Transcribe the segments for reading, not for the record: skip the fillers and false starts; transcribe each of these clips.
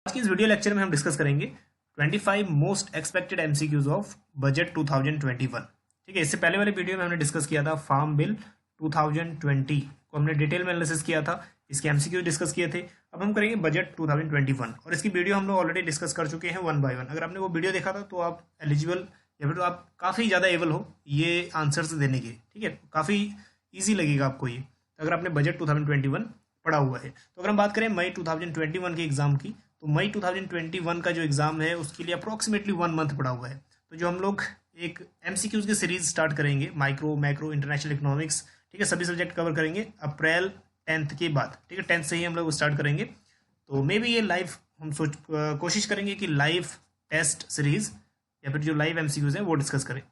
आज की इस वीडियो लेक्चर में हम डिस्कस करेंगे 25 most expected MCQs of budget 2021। ठीक है, इससे पहले वाले वीडियो में हमने डिस्कस किया था फार्म बिल 2020 को, हमने डिटेल में एनालिसिस किया था, इसके एमसीक्यूज डिस्कस किए थे। अब हम करेंगे बजट 2021 और इसकी वीडियो हम लोग ऑलरेडी डिस्कस कर चुके हैं वन बाय वन। अगर आपने वो वीडियो देखा था तो आप एलिजिबल या फिर तो आप काफ़ी ज़्यादा एबल हो ये आंसर्स देने के। ठीक है, काफ़ी ईजी लगेगा आपको ये अगर आपने बजट 2021 पढ़ा हुआ है। तो अगर हम बात करें मई 2021 के एग्जाम की, तो मई 2021 का जो एग्ज़ाम है उसके लिए अप्रोक्सीमेटली 1 मंथ पड़ा हुआ है। तो जो हम लोग एक एमसीक्यूज की सीरीज स्टार्ट करेंगे, माइक्रो मैक्रो इंटरनेशनल इकोनॉमिक्स, ठीक है, सभी सब्जेक्ट कवर करेंगे अप्रैल 10th के बाद। ठीक है, 10th से ही हम लोग स्टार्ट करेंगे। तो मे बी ये लाइव हम कोशिश करेंगे कि लाइव टेस्ट सीरीज या फिर जो लाइव एमसीक्यूज है वो डिस्कस करें।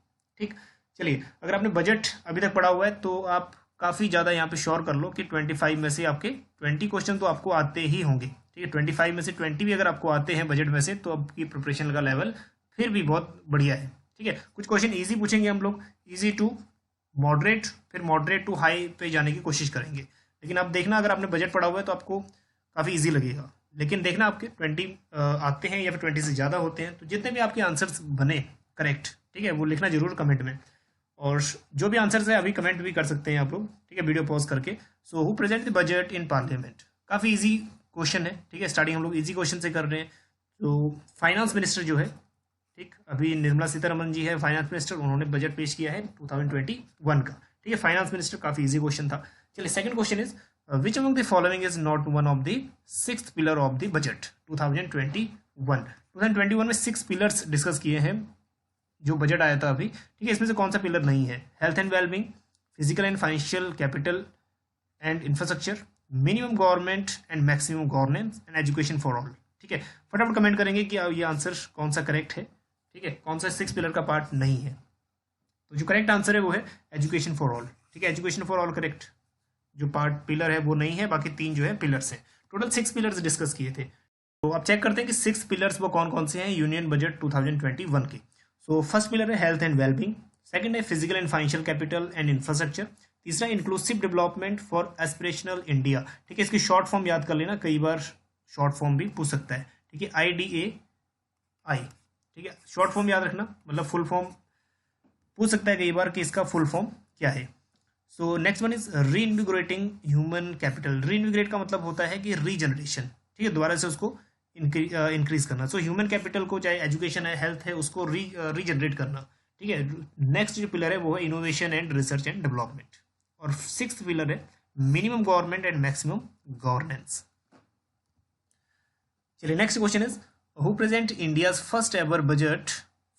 ठीक, चलिए, अगर आपने बजट अभी तक पढ़ा हुआ है तो आप काफ़ी ज़्यादा यहाँ पे श्योर कर लो कि 25 में से आपके 20 क्वेश्चन तो आपको आते ही होंगे। ठीक है, 25 में से 20 भी अगर आपको आते हैं बजट में से तो आपकी प्रिपरेशन का लेवल फिर भी बहुत बढ़िया है। ठीक है, कुछ क्वेश्चन इजी पूछेंगे हम लोग, इजी टू मॉडरेट, फिर मॉडरेट टू हाई पे जाने की कोशिश करेंगे। लेकिन आप देखना, अगर आपने बजट पढ़ा हुआ है तो आपको काफ़ी ईजी लगेगा। लेकिन देखना आपके 20 आते हैं या फिर 20 से ज़्यादा होते हैं, तो जितने भी आपके आंसर्स बने करेक्ट, ठीक है, वो लिखना जरूर कमेंट में। और जो भी आंसर्स है अभी कमेंट भी कर सकते हैं आप लोग, ठीक है, वीडियो पॉज करके। So who present the budget in parliament, काफ़ी इजी क्वेश्चन है। ठीक है, स्टार्टिंग हम लोग इजी क्वेश्चन से कर रहे हैं। तो फाइनेंस मिनिस्टर जो है, ठीक, अभी निर्मला सीतारमन जी है फाइनेंस मिनिस्टर, उन्होंने बजट पेश किया है 2021 का। ठीक है, फाइनेंस मिनिस्टर काफ़ी इजी क्वेश्चन था। चलिए, second question is which among the following is not one of the 6th pillar of the budget 2021। 2021 में 6 पिलर्स डिस्कस किए हैं जो बजट आया था अभी। ठीक है, इसमें से कौन सा पिलर नहीं है? Health and wellbeing, physical and financial capital and infrastructure, minimum government and maximum governance and education for all. ठीक है, फटाफट कमेंट करेंगे कि ये आंसर कौन सा करेक्ट है। ठीक है, कौन सा 6 पिलर का पार्ट नहीं है। तो जो करेक्ट आंसर है वो है एजुकेशन फॉर ऑल। ठीक है, एजुकेशन फॉर ऑल करेक्ट जो पार्ट पिलर है वो नहीं है, बाकी 3 जो है पिलर्स हैं। टोटल 6 पिलर्स डिस्कस किए थे। तो अब चेक करते हैं कि 6 पिलर्स वो कौन कौन से हैं यूनियन बजट 2021 के। सो फर्स्ट पिलर है हेल्थ एंड वेलबींग, सेकंड है physical and financial capital and infrastructure, तीसरा inclusive development for aspirational India. ठीक है, इसकी शॉर्ट फॉर्म याद कर लेना, कई बार शॉर्ट फॉर्म भी पूछ सकता है। ठीक है, IDAI। ठीक है, शॉर्ट फॉर्म याद रखना, मतलब फुल फॉर्म पूछ सकता है कई बार कि इसका फुल फॉर्म क्या है। सो नेक्स्ट वन इज री इन्विगोरेटिंग ह्यूमन कैपिटल। री इन्विगोरेट का मतलब होता है कि रीजनरेशन, ठीक है, दोबारा से उसको इंक्रीज करना। सो ह्यूमन कैपिटल को, चाहे एजुकेशन है, हेल्थ है, उसको रीजनरेट करना। ठीक है, नेक्स्ट जो पिलर है वो है innovation and research and development. और 6th पिलर है minimum government and maximum governance. चलिए, next question is who present India's first ever budget.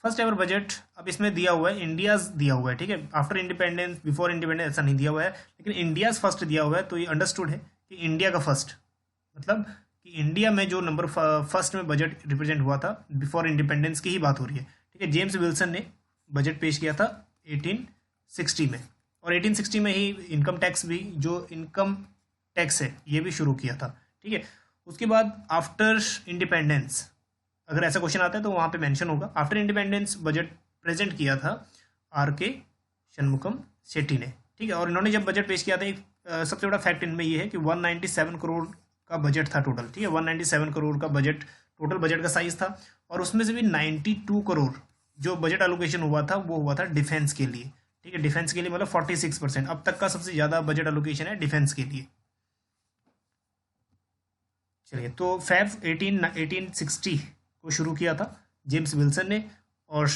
First ever budget अब इसमें दिया हुआ है इंडियाज दिया हुआ है। ठीक है, आफ्टर इंडिपेंडेंस, बिफोर इंडिपेंडेंस ऐसा नहीं दिया हुआ है, लेकिन इंडियाज फर्स्ट दिया हुआ है। तो ये अंडरस्टूड है कि इंडिया का फर्स्ट, मतलब कि इंडिया में जो नंबर फर्स्ट में बजट रिप्रेजेंट हुआ था, बिफोर इंडिपेंडेंस की ही बात हो रही है। ठीक है, जेम्स विल्सन ने बजट पेश किया था 1860 में, और 1860 में ही इनकम टैक्स भी, जो इनकम टैक्स है ये भी शुरू किया था। ठीक है, उसके बाद आफ्टर इंडिपेंडेंस, अगर ऐसा क्वेश्चन आता है तो वहाँ पे मेंशन होगा, आफ्टर इंडिपेंडेंस बजट प्रेजेंट किया था RK शनमुगम शेट्टी ने। ठीक है, और इन्होंने जब बजट पेश किया था, एक सबसे बड़ा फैक्ट इनमें ये है कि 197 करोड़ का बजट था टोटल। ठीक है, 197 करोड़ का बजट टोटल बजट का साइज था, और उसमें से भी 92 करोड़ जो बजट एलोकेशन हुआ था वो हुआ था डिफेंस के लिए। ठीक है, डिफेंस के लिए मतलब 46%, अब तक का सबसे ज़्यादा बजट एलोकेशन है डिफेंस के लिए। चलिए, तो फेब 1860 को शुरू किया था जेम्स विल्सन ने, और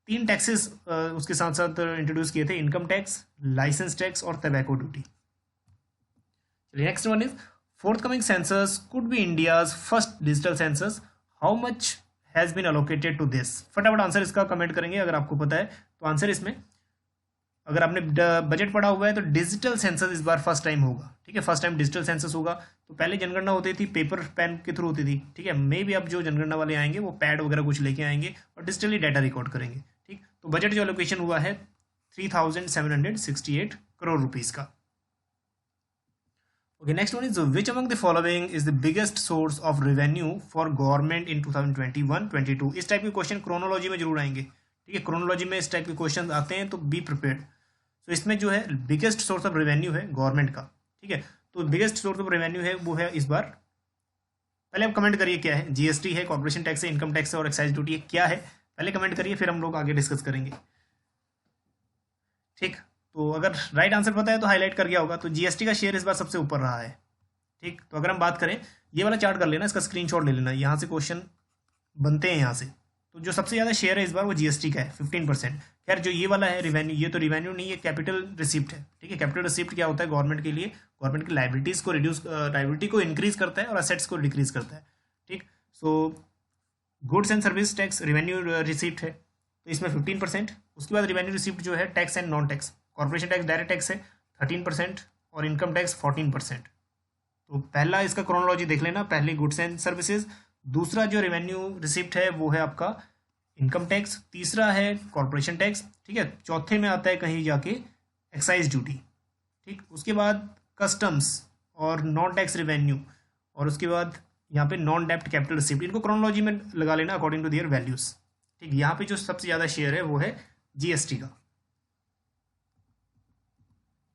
3 टैक्सेस उसके साथ साथ इंट्रोड्यूस किए थे, इनकम टैक्स, लाइसेंस टैक्स और टबैको ड्यूटी। चलिए, next one is forthcoming census could be India's first digital census. How much has been allocated to this? फटाफट आंसर इसका कमेंट करेंगे अगर आपको पता है। तो आंसर इसमें, अगर आपने बजट पढ़ा हुआ है तो डिजिटल सेंसस इस बार फर्स्ट टाइम होगा। ठीक है, फर्स्ट टाइम डिजिटल सेंसस होगा। तो पहले जनगणना होती थी पेपर पेन के थ्रू होती थी। ठीक है, मे भी अब जो जनगणना वाले आएंगे वो पैड वगैरह कुछ लेके आएंगे और डिजिटली डाटा रिकॉर्ड करेंगे। ठीक, तो बजट जो एलोकेशन हुआ है 3768 करोड़ रुपीज़ का। Okay, next one is which among the following is the biggest source of revenue for government in 2021-22? इस टाइप के क्वेश्चन क्रोनोलॉजी में जरूर आएंगे। ठीक है, क्रोनोलॉजी में इस टाइप के क्वेश्चन आते हैं तो बी प्रिपेयर्ड। तो इसमें जो है बिगेस्ट सोर्स ऑफ रेवेन्यू है गवर्नमेंट का। ठीक है, तो बिगेस्ट सोर्स ऑफ रेवेन्यू है वो है इस बार पहले आप कमेंट करिए क्या है, जीएसटी है, कॉर्पोरेशन टैक्स है, इनकम टैक्स है और एक्साइज ड्यूटी है, क्या है पहले कमेंट करिए, फिर हम लोग आगे डिस्कस करेंगे। ठीक, तो अगर राइट आंसर पता है तो हाईलाइट कर गया होगा। तो जीएसटी का शेयर इस बार सबसे ऊपर रहा है। ठीक, तो अगर हम बात करें, ये वाला चार्ट कर लेना, इसका स्क्रीनशॉट ले लेना, यहाँ से क्वेश्चन बनते हैं यहाँ से। तो जो सबसे ज़्यादा शेयर है इस बार वो जीएसटी का है 15%। खैर जो ये वाला है रिवेन्यू, ये तो रिवेन्यू नहीं, ये कैपिटल रिसिप्ट है। ठीक है, कैपिटल रिसिप्ट क्या होता है गवर्नमेंट के लिए, गवर्नमेंट की लाइबिलिटीज़ को लाइबिलिटी को इंक्रीज करता है और असेट्स को डिक्रीज करता है। ठीक, so goods and service tax revenue receipt है, तो इसमें 15%। उसके बाद रिवेन्यू रिसिप्ट जो है tax and non tax, corporation tax direct tax है 13% और इनकम टैक्स 14%। तो पहला इसका क्रोनोलॉजी देख लेना, पहले गुड्स एंड सर्विसेज, दूसरा जो रेवेन्यू रिसिप्ट है वो है आपका इनकम टैक्स, तीसरा है कॉर्पोरेशन टैक्स। ठीक है, चौथे में आता है कहीं जाके एक्साइज ड्यूटी। ठीक, उसके बाद कस्टम्स और नॉन टैक्स रेवेन्यू, और उसके बाद यहाँ पे नॉन डेप्ट कैपिटल रिसिप्ट। इनको क्रोनोलॉजी में लगा लेना अकॉर्डिंग टू देयर वैल्यूज। ठीक, यहाँ पे जो सबसे ज़्यादा शेयर है वो है जीएसटी का।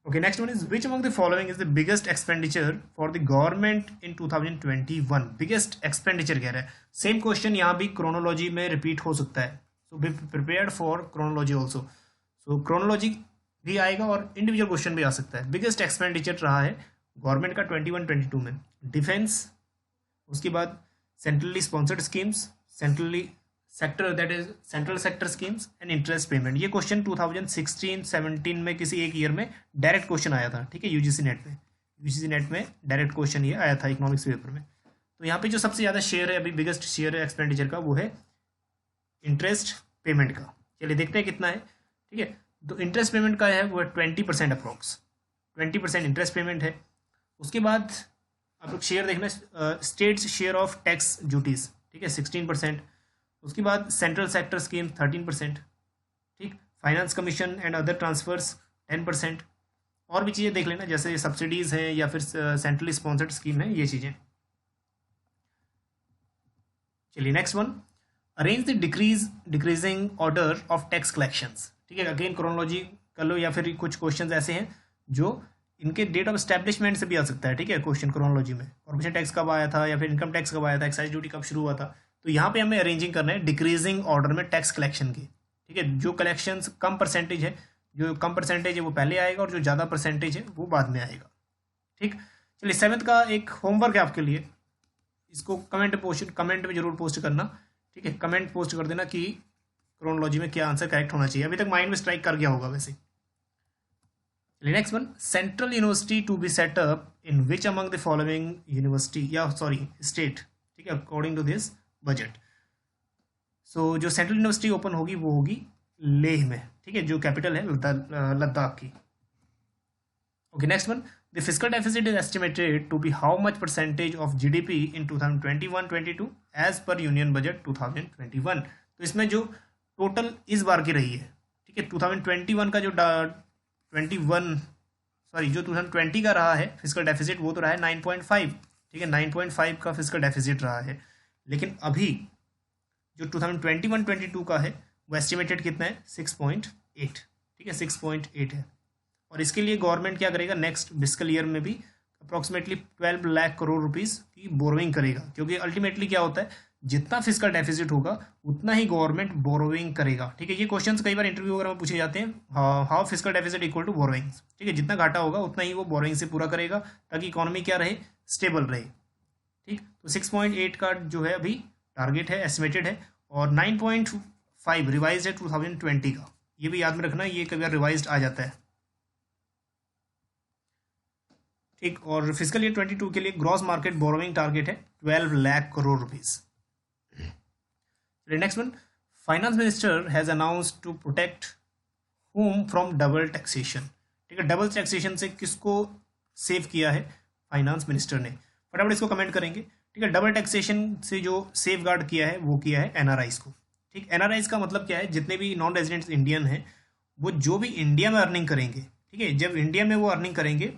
Okay, next one is which among the following is the biggest expenditure for the government in 2021? Biggest expenditure कह रहा है। सेम क्वेश्चन यहाँ भी क्रोनोलॉजी में रिपीट हो सकता है, so be prepared for chronology also. So chronology भी आएगा और इंडिविजुअल क्वेश्चन भी आ सकता है। बिगेस्ट एक्सपेंडिचर रहा है गवर्नमेंट का 21-22 में डिफेंस, उसके बाद centrally sponsored schemes, centrally sector that is central sector schemes and interest payment. ये क्वेश्चन 2016-17 में किसी एक ईयर में डायरेक्ट क्वेश्चन आया था। ठीक है, यूजीसी नेट में डायरेक्ट क्वेश्चन ये आया था इकोनॉमिक्स पेपर में। तो यहाँ पे जो सबसे ज़्यादा शेयर है अभी बिगेस्ट शेयर है एक्सपेंडिचर का वो है इंटरेस्ट पेमेंट का। चलिए देखते हैं कितना है। ठीक है, तो इंटरेस्ट पेमेंट का है वो 20% अप्रॉक्स, 20% इंटरेस्ट पेमेंट है। उसके बाद आप लोग शेयर देखना, states share of tax duties, ठीक है 16%। उसके बाद सेंट्रल सेक्टर स्कीम 13%। ठीक, finance commission and other transfers 10%। और भी चीज़ें देख लेना जैसे सब्सिडीज़ हैं या फिर सेंट्रली स्पॉन्सर्ड स्कीम है, ये चीज़ें। चलिए next one, arrange the decreasing order of tax collections. ठीक है, अगेन क्रोनोलॉजी कर लो, या फिर कुछ क्वेश्चन ऐसे हैं जो इनके डेट ऑफ एस्टेब्लिशमेंट से भी आ सकता है। ठीक है, क्वेश्चन क्रोनोलॉजी में कॉर्पोरेशन टैक्स कब आया था या फिर इनकम टैक्स कब आया था, एक्साइज ड्यूटी कब शुरू हुआ था। तो यहाँ पे हमें अरेंजिंग करना है डिक्रीजिंग ऑर्डर में टैक्स कलेक्शन की। ठीक है, जो कलेक्शंस कम परसेंटेज है, जो कम परसेंटेज है वो पहले आएगा और जो ज़्यादा परसेंटेज है वो बाद में आएगा। ठीक, चलिए 7th का एक होमवर्क है आपके लिए, इसको कमेंट में जरूर पोस्ट करना। ठीक है, कमेंट पोस्ट कर देना कि क्रोनोलॉजी में क्या आंसर करेक्ट होना चाहिए। अभी तक माइंड में स्ट्राइक कर गया होगा वैसे। चलिए next one, central university to be set up in which among the following university या सॉरी स्टेट। ठीक है, according to this budget. So जो सेंट्रल यूनिवर्सिटी ओपन होगी वो होगी लेह में। ठीक है, जो कैपिटल है लद्दाख की। Okay, next one, the fiscal deficit is estimated to be how much percentage of GDP in 2021-22 as per union budget 2021। तो इसमें जो टोटल इस बार की रही है, ठीक है 2021 का जो 2020 का रहा है फिस्कल डेफिसिट, वो तो रहा है 9.5। ठीक है, 9.5 का फिस्कल डेफिसिट रहा है। लेकिन अभी जो 2021-22 का है वो एस्टिमेटेड कितना है 6.8। ठीक है, 6.8 है। और इसके लिए गवर्नमेंट क्या करेगा, नेक्स्ट फिस्कल ईयर में भी अप्रॉक्सीमेटली 12 लाख करोड़ रुपीस की बोरोइंग करेगा। क्योंकि अल्टीमेटली क्या होता है, जितना फिस्कल डेफिसिट होगा उतना ही गवर्नमेंट बोरोइंग करेगा। ठीक है, ये क्वेश्चंस कई बार इंटरव्यू वगैरह में पूछे जाते हैं, how fiscal deficit equal to borrowings. ठीक है, जितना घाटा होगा उतना ही वो बोरोइंग से पूरा करेगा ताकि इकोनॉमी क्या रहे, स्टेबल रहे। ठीक, तो 6.8 का जो है अभी टारगेट है, एस्टिमेटेड है, और 9.5 रिवाइज है 2020 का। ये भी याद में रखना, ये कभी बार रिवाइज आ जाता है। ठीक, और फिस्कल ईयर 22 के लिए ग्रॉस मार्केट बोरोइंग टारगेट है 12 lakh crore rupees. Next one, finance minister has announced to protect home from double taxation. ठीक है, डबल टैक्सेशन से किसको सेव किया है फाइनेंस मिनिस्टर ने, फटाफट इसको कमेंट करेंगे। ठीक है, डबल टैक्सेशन से जो सेफ गार्ड किया है वो किया है एनआरआईज को। ठीक, एनआरआईज का मतलब क्या है, जितने भी नॉन रेजिडेंट्स इंडियन हैं वो जो भी इंडिया में अर्निंग करेंगे, ठीक है, जब इंडिया में वो अर्निंग करेंगे,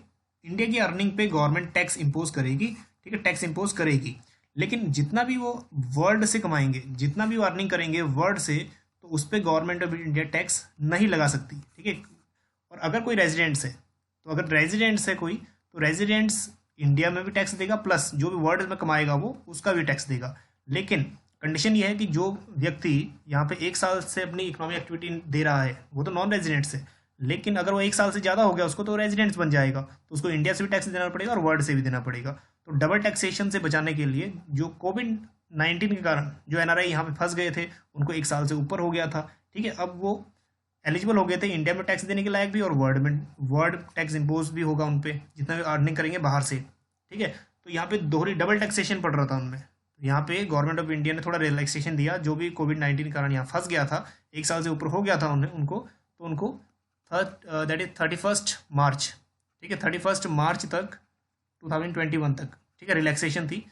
इंडिया की अर्निंग पे गवर्नमेंट टैक्स इंपोज करेगी। ठीक है, टैक्स इंपोज करेगी, लेकिन जितना भी वो वर्ल्ड से कमाएंगे, जितना भी वो अर्निंग करेंगे वर्ल्ड से, तो उस पर गवर्नमेंट ऑफ इंडिया टैक्स नहीं लगा सकती। ठीक है, और अगर कोई रेजिडेंट्स है, तो अगर रेजिडेंट्स है कोई, तो रेजिडेंट्स इंडिया में भी टैक्स देगा प्लस जो भी वर्ल्ड में कमाएगा वो उसका भी टैक्स देगा। लेकिन कंडीशन ये है कि जो व्यक्ति यहाँ पे 1 साल से अपनी इकोनॉमिक एक्टिविटी दे रहा है वो तो नॉन रेजिडेंट्स है, लेकिन अगर वो 1 साल से ज़्यादा हो गया उसको तो रेजिडेंट्स बन जाएगा, तो उसको इंडिया से भी टैक्स देना पड़ेगा और वर्ल्ड से भी देना पड़ेगा। तो डबल टैक्सेशन से बचाने के लिए जो कोविड-19 के कारण जो एनआरआई यहाँ पे फंस गए थे उनको 1 साल से ऊपर हो गया था, ठीक है, अब वो एलिजिबल हो गए थे इंडिया में टैक्स देने के लायक भी, और वर्ल्ड टैक्स इम्पोज भी होगा उन पर जितना भी अर्निंग करेंगे बाहर से, ठीक है। तो यहाँ पे दोहरी डबल टैक्सेशन पड़ रहा था उनमें। यहाँ पे गवर्नमेंट ऑफ इंडिया ने थोड़ा रिलैक्सेशन दिया, जो भी कोविड-19 के कारण यहाँ फंस गया था 1 साल से ऊपर हो गया था उनको दैट इज 31 मार्च, ठीक है, 31 मार्च तक 2021 तक, ठीक है, रिलैक्सेशन थी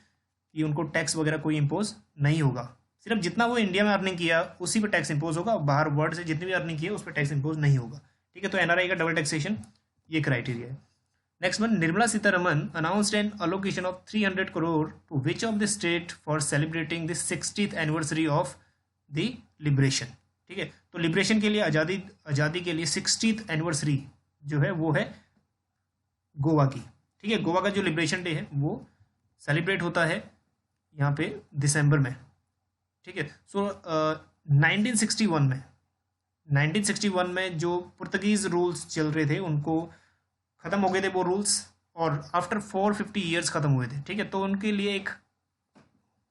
कि उनको टैक्स वगैरह कोई इम्पोज नहीं होगा, सिर्फ जितना वो इंडिया में अर्निंग किया उसी पे टैक्स इम्पोज होगा, बाहर वर्ल्ड से जितनी भी अर्निंग की है उस पर टैक्स इम्पोज नहीं होगा, ठीक है। तो एनआरआई का डबल टैक्सेशन ये क्राइटेरिया है। Next one, Nirmala Sitharaman announced an allocation of 300 crore to which of the state for celebrating the 60th anniversary of the liberation, ठीक है। तो लिबरेशन के लिए आज़ादी के लिए 60th एनिवर्सरी जो है वो है गोवा की, ठीक है। गोवा का जो लिबरेशन डे है वो सेलिब्रेट होता है यहाँ पे दिसंबर में, ठीक है। सो 1961 में जो पुर्तगीज रूल्स चल रहे थे उनको ख़त्म हो गए थे वो रूल्स, और आफ्टर 450 ईयर्स ख़त्म हुए थे, ठीक है। तो उनके लिए एक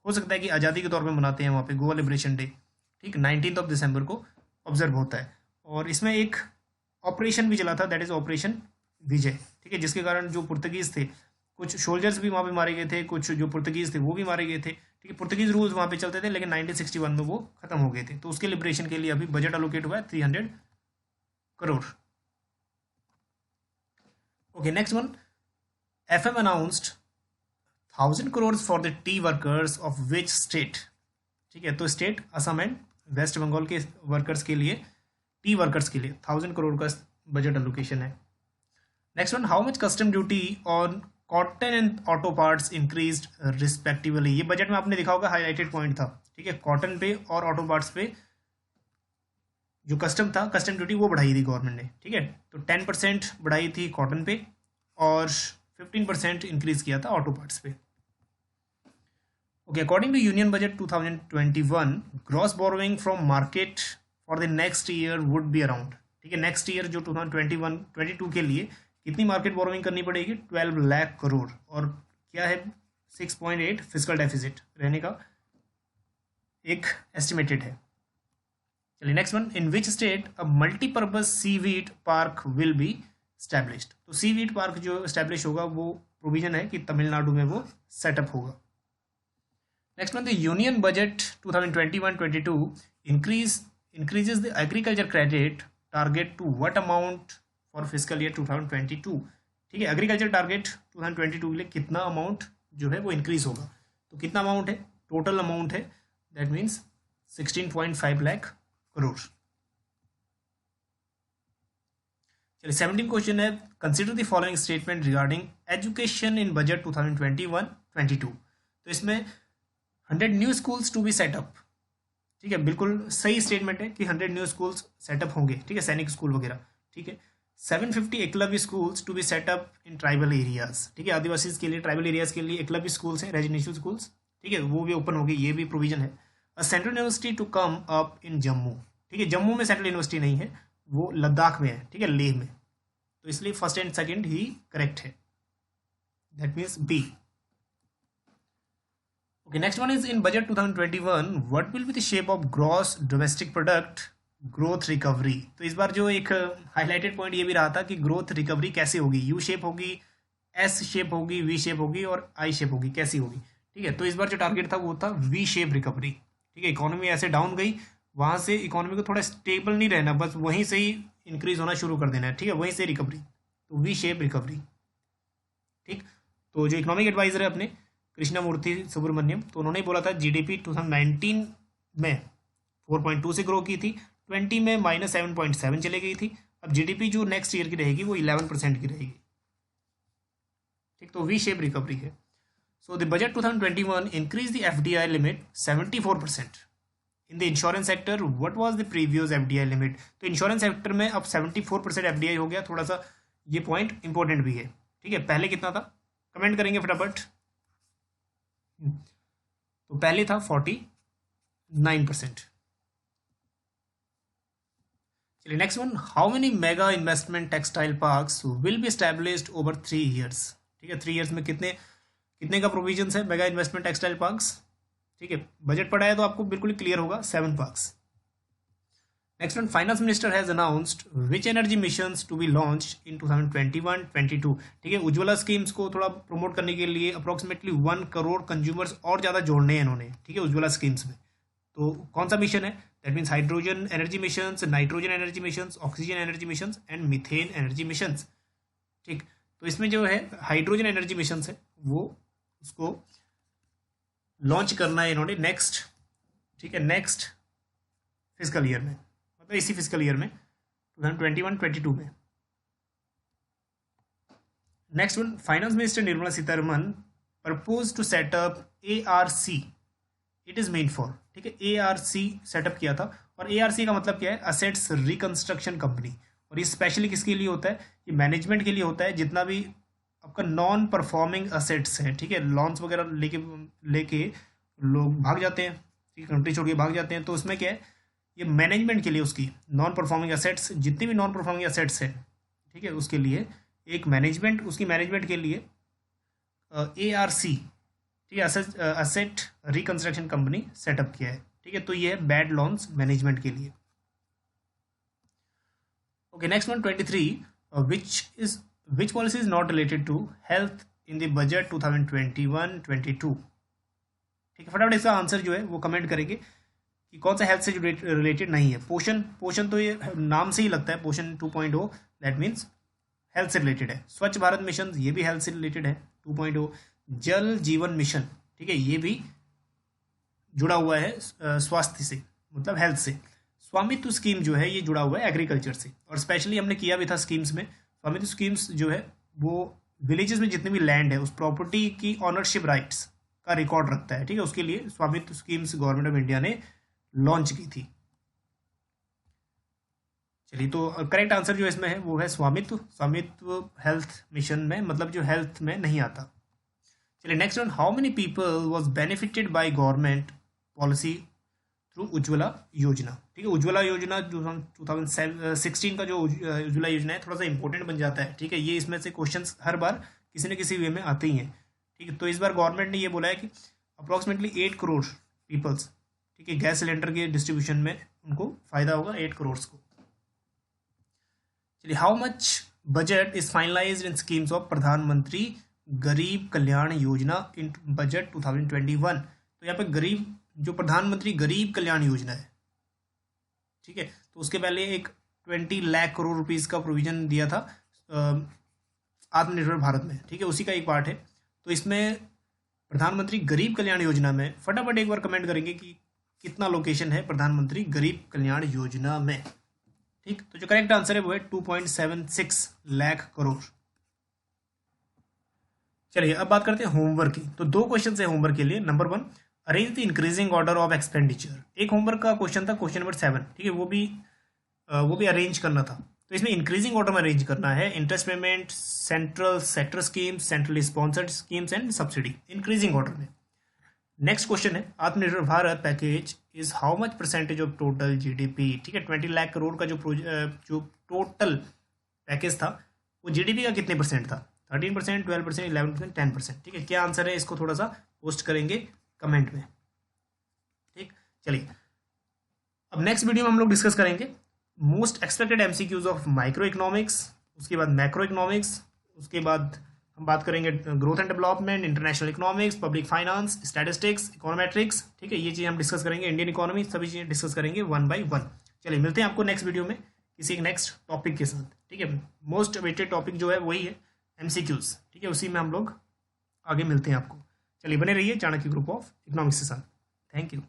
हो सकता है कि आज़ादी के तौर पे मनाते हैं वहाँ पे गोवा लिबरेशन डे, ठीक, 19 दिसंबर को ऑब्जर्व होता है। और इसमें एक ऑपरेशन भी चला था, दैट इज़ ऑपरेशन विजय, ठीक है, जिसके कारण जो पुर्तगीज़ थे कुछ सोल्जर्स भी वहाँ पे मारे गए थे, कुछ जो पुर्तगीज़ थे वो भी मारे गए थे, ठीक है। पुर्तगीज़ रूल्स वहाँ पे चलते थे लेकिन 1961 में वो ख़त्म हो गए थे, तो उसके लिबरेशन के लिए अभी बजट अलोकेट हुआ है 300 crore. Okay, next one. FM announced 1000 crores for the tea workers of which state? ठीक है, तो state Assam and West Bengal के वर्कर्स के लिए, टी वर्कर्स के लिए 1000 करोड़ का बजट एलोकेशन है। Next one, how much custom duty on cotton and auto parts increased respectively? ये बजट में आपने देखा होगा हाईलाइटेड पॉइंट था, ठीक है। कॉटन पे और ऑटो पार्ट्स पे जो कस्टम था, कस्टम ड्यूटी वो बढ़ाई थी गवर्नमेंट ने, ठीक है। तो 10% बढ़ाई थी कॉटन पे और 15% इंक्रीज किया था ऑटो पार्ट्स पे। Okay, according to union budget 2021 gross borrowing from market for the next year would be around, ठीक है। नेक्स्ट ईयर जो 2021-22 के लिए कितनी मार्केट बोरोइंग करनी पड़ेगी? 12 लाख करोड़, और क्या है 6.8 फिजिकल डेफिसिट रहने का एक एस्टिमेटेड है। चलिए next one, in which state a multipurpose seaweed park will be established? तो सीवीड पार्क जो स्टैब्लिश होगा वो प्रोविजन है कि तमिलनाडु में वो सेटअप होगा। Next one, the union budget 2021-22 increases the agriculture credit target to what amount for fiscal year 2022? ठीक है, एग्रीकल्चर टारगेट 2022 के लिए कितना अमाउंट जो है वो इंक्रीज होगा, तो कितना अमाउंट है? टोटल अमाउंट है, दैट मीन्स 16.5 लाख करोड़। चलिए 17 क्वेश्चन है, consider the following statement regarding education in budget 2021-22। तो इसमें 100 new schools to be set up, ठीक है, बिल्कुल सही स्टेटमेंट है कि 100 न्यू स्कूल्स सेटअप होंगे, ठीक है, सैनिक स्कूल वगैरह, ठीक है। 750 Eklavya schools to be set up in tribal areas, ठीक है, आदिवासी के लिए, ट्राइबल एरियाज के लिए एकलव्य स्कूल्स हैं, रेजिडेंशियल स्कूल्स, ठीक है, वो भी ओपन होगी, ये भी प्रोविजन है। A central university to come up in Jammu, ठीक है, जम्मू में सेंट्रल यूनिवर्सिटी नहीं है, वो लद्दाख में है, ठीक है, लेह में, तो इसलिए फर्स्ट एंड सेकंड ही करेक्ट है, that means B. Okay, next one is in budget 2021 what will be the shape of gross domestic product growth recovery? तो इस बार जो एक हाईलाइटेड पॉइंट ये भी रहा था कि ग्रोथ रिकवरी कैसे होगी, यू शेप होगी, एस शेप होगी, वी शेप होगी और आई शेप होगी, कैसी होगी, ठीक है। तो इस बार जो टारगेट था वो था वी शेप रिकवरी, ठीक है। इकोनॉमी ऐसे डाउन गई, वहाँ से इकोनॉमी को थोड़ा स्टेबल नहीं रहना, बस वहीं से ही इंक्रीज होना शुरू कर देना है, ठीक है, वहीं से रिकवरी, तो वी शेप रिकवरी, ठीक। तो जो इकोनॉमिक एडवाइजर है अपने कृष्णमूर्ति सुब्रमण्यम, तो उन्होंने बोला था जीडीपी 2019 में 4.2 से ग्रो की थी, 20 में -7.7 चले गई थी, अब जीडीपी जो नेक्स्ट ईयर की रहेगी वो 11% की रहेगी, ठीक। तो वी शेप रिकवरी है। So the budget 2021 increase the FDI limit 74%। In the insurance sector what was the previous FDI limit? तो इंश्योरेंस सेक्टर में अब 74% एफडीआई हो गया, थोड़ा सा ये पॉइंट इंपॉर्टेंट भी है, ठीक है। पहले कितना था? कमेंट करेंगे फटाफट। तो पहले था 49%। चलिए next one, how many mega investment textile parks will be established over 3 years. ठीक है, 3 ईयर्स में कितने कितने का प्रोविजन है मेगा इन्वेस्टमेंट टेक्सटाइल पार्क्स। ठीक है, बजट पढ़ा है तो आपको बिल्कुल क्लियर होगा, 7 parks. Next one, finance minister has announced which energy missions to be launched in 2021-22। ठीक है, उज्ज्वला स्कीम्स को थोड़ा प्रमोट करने के लिए अप्रोक्सीमेटली 1 करोड़ कंज्यूमर्स और ज़्यादा जोड़ने हैं इन्होंने। ठीक है, उज्ज्वला स्कीम्स में तो कौन सा मिशन है, that means hydrogen energy missions, nitrogen energy missions, oxygen energy missions and methane energy missions. ठीक, तो इसमें जो है हाइड्रोजन एनर्जी मिशंस है वो उसको लॉन्च करना है इन्होंने नेक्स्ट। ठीक है, नेक्स्ट फिजिकल ईयर में, मतलब इसी फिजिकल ईयर में 2021-22 में। Next one, finance minister Nirmala Sitharaman propose to set up ARC, it is meant for. ठीक है, ARC सेटअप किया था, और ARC का मतलब क्या है, असेट्स रिकंस्ट्रक्शन कंपनी। और ये स्पेशली किसके लिए होता है, ये मैनेजमेंट के लिए होता है, जितना भी आपका नॉन परफॉर्मिंग असेट्स हैं। ठीक है, लॉन्स वगैरह लेके लोग भाग जाते हैं, ठीक है, कंट्री छोड़ के भाग जाते हैं, तो उसमें क्या है, ये मैनेजमेंट के लिए उसकी नॉन परफॉर्मिंग असेट्स, जितनी भी नॉन परफॉर्मिंग असेट्स हैं, ठीक है, उसके लिए एक मैनेजमेंट, उसकी मैनेजमेंट के लिए ARC, ठीक है, असेट रिकंस्ट्रक्शन कंपनी सेटअप किया है। ठीक है, तो ये है बैड लॉन्स मैनेजमेंट के लिए। Okay, next one 23, which policy is not related to health in the budget 2021-22। ठीक है, फटाफट इसका आंसर जो है वो कमेंट करेंगे कि कौन सा हेल्थ से रिलेटेड नहीं है। पोषण तो ये नाम से ही लगता है, पोषण 2.0 दैट मीन्स हेल्थ से रिलेटेड है। स्वच्छ भारत मिशन ये भी हेल्थ से रिलेटेड है 2.0। जल जीवन मिशन, ठीक है, ये भी जुड़ा हुआ है स्वास्थ्य से, मतलब हेल्थ से। स्वामित्व स्कीम जो है ये जुड़ा हुआ है एग्रीकल्चर से, और स्पेशली हमने किया भी था स्कीम्स में। स्वामित्व स्कीम्स जो है वो विलेजेस में जितनी भी लैंड है उस प्रॉपर्टी की ऑनरशिप राइट्स का रिकॉर्ड रखता है। ठीक है, उसके लिए स्वामित्व स्कीम्स गवर्नमेंट ऑफ इंडिया ने लॉन्च की थी। चलिए, तो करेक्ट आंसर जो इसमें है वो है स्वामित्व हेल्थ मिशन में, मतलब जो हेल्थ में नहीं आता। चलिए next one, how many people was benefited by government policy through Ujjwala योजना। ठीक है, उज्ज्वला योजना 2016 का जो उज्ज्वला योजना है थोड़ा सा इंपॉर्टेंट बन जाता है। ठीक है, ये इसमें से क्वेश्चंस हर बार किसी न किसी वे में आते ही हैं। ठीक है, तो इस बार गवर्नमेंट ने ये बोला है कि अप्रॉक्सीमेटली 8 करोड़ पीपल्स, ठीक है, गैस सिलेंडर के डिस्ट्रीब्यूशन में उनको फायदा होगा 8 करोड़ को। चलिए, how much budget is finalised in schemes of प्रधानमंत्री गरीब कल्याण योजना इन बजट 2021। तो यहाँ पे गरीब, जो प्रधानमंत्री गरीब कल्याण योजना है, ठीक है, तो उसके पहले एक 20 लाख करोड़ रुपीस का प्रोविजन दिया था आत्मनिर्भर भारत में। ठीक है, उसी का एक पार्ट है। तो इसमें प्रधानमंत्री गरीब कल्याण योजना में फटाफट एक बार कमेंट करेंगे कि कितना लोकेशन है प्रधानमंत्री गरीब कल्याण योजना में। ठीक, तो जो करेक्ट आंसर है वो है 2.76 लाख करोड़। चलिए अब बात करते हैं होमवर्क की। तो 2 क्वेश्चन है होमवर्क के लिए। Number 1, arrange the increasing order of expenditure. एक होमवर्क का क्वेश्चन था, क्वेश्चन नंबर 7। ठीक है, वो भी अरेंज करना था। तो इसमें इंक्रीजिंग ऑर्डर में अरेंज करना है। Interest payment, central sector schemes, centrally sponsored schemes and subsidy, increasing order में। नेक्स्ट क्वेश्चन है, आत्मनिर्भर Bharat package is how much percentage of total GDP। ठीक है, 20 लाख करोड़ का जो टोटल पैकेज था वो GDP का कितने परसेंट था, 13%, 12%, 11%, 10%। ठीक है, क्या आंसर है इसको थोड़ा सा पोस्ट करेंगे कमेंट में। ठीक, चलिए अब नेक्स्ट वीडियो में हम लोग डिस्कस करेंगे most expected MCQs of micro economics, उसके बाद मैक्रो इकोनॉमिक्स, उसके बाद हम बात करेंगे growth and development, international economics, public finance, statistics, econometrics. ठीक है, ये चीज़ हम डिस्कस करेंगे, इंडियन इकोनॉमी, सभी चीज़ें डिस्कस करेंगे 1 by 1। चलिए मिलते हैं आपको नेक्स्ट वीडियो में किसी एक नेक्स्ट टॉपिक के साथ। ठीक है, मोस्ट अवेटेड टॉपिक जो है वही है MCQs। ठीक है, उसी में हम लोग आगे मिलते हैं आपको। चलिए बने रहिए चाणक्य ग्रुप ऑफ इकोनॉमिक्स के साथ। Thank you.